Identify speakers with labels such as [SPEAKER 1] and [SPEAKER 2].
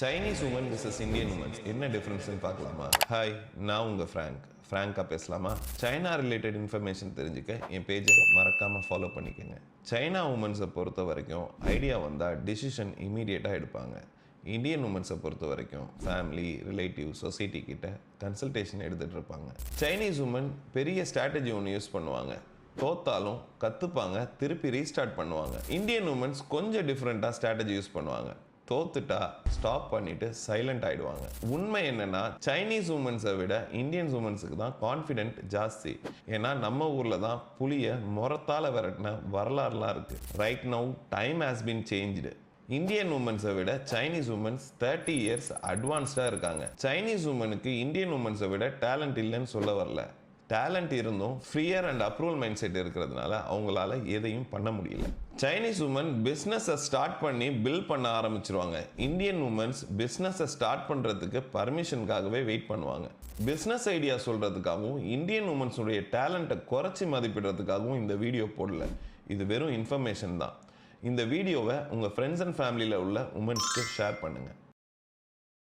[SPEAKER 1] Chinese woman versus Indian women's என்ன டிஃப்ரென்ஸ்னு பார்க்கலாமா? ஹாய், நான் உங்கள் ஃப்ராங்காக பேசலாமா? சைனா ரிலேட்டட் இன்ஃபர்மேஷன் தெரிஞ்சுக்க என் பேஜை மறக்காமல் ஃபாலோ பண்ணிக்கோங்க. சைனா உமன்ஸை பொறுத்த வரைக்கும் ஐடியா வந்தால் டிசிஷன் இமீடியட்டாக எடுப்பாங்க. இந்தியன் உமன்ஸை பொறுத்த வரைக்கும் ஃபேமிலி, ரிலேட்டிவ், சொசைட்டி கிட்ட கன்சல்டேஷன் எடுத்துகிட்டு இருப்பாங்க. சைனீஸ் உமன் பெரிய ஸ்ட்ராட்டஜி ஒன்று யூஸ் பண்ணுவாங்க. தோத்தாலும் கற்றுப்பாங்க, திருப்பி ரீஸ்டார்ட் பண்ணுவாங்க. இந்தியன் உமன்ஸ் கொஞ்சம் டிஃப்ரெண்ட்டாக ஸ்ட்ராட்டஜி யூஸ் பண்ணுவாங்க. தோத்துட்டா ஸ்டாப் பண்ணிட்டு சைலண்ட் ஆயிடுவாங்க. உண்மை என்னன்னா, சைனீஸ் உமன்ஸை விட இந்தியன் உமன்ஸுக்கு தான் கான்ஃபிடென்ட் ஜாஸ்தி. ஏன்னா நம்ம ஊர்ல தான் புலியை முறத்தால விரட்டின வரலாறுலாம் இருக்கு. Right now time has been changed. Indian உமன்ஸை விட சைனீஸ் உமன்ஸ் 30 இயர்ஸ் அட்வான்ஸ்டாக இருக்காங்க. சைனீஸ் உமனுக்கு இந்தியன் உமன்ஸை விட டேலண்ட் இல்லைன்னு சொல்ல வரல. டேலண்ட் இருந்தும் ஃப்ரீயர் அண்ட் அப்ரூவல் மைண்ட் செட் இருக்கிறதுனால அவங்களால எதையும் பண்ண முடியல. சைனீஸ் உமன் பிஸ்னஸை ஸ்டார்ட் பண்ணி பில் பண்ண ஆரம்பிச்சிருவாங்க. இந்தியன் உமன்ஸ் பிஸ்னஸை ஸ்டார்ட் பண்ணுறதுக்கு பர்மிஷனுக்காகவே வெயிட் பண்ணுவாங்க. பிஸ்னஸ் ஐடியா சொல்கிறதுக்காகவும் இந்தியன் உமன்ஸுடைய டேலண்ட்டை குறைச்சி மதிப்பிடுறதுக்காகவும் இந்த வீடியோ போடல. இது வெறும் இன்ஃபர்மேஷன் தான். இந்த வீடியோவை உங்கள் ஃப்ரெண்ட்ஸ் அண்ட் ஃபேமிலியில் உள்ள உமன்ஸ்க்கு ஷேர் பண்ணுங்கள்.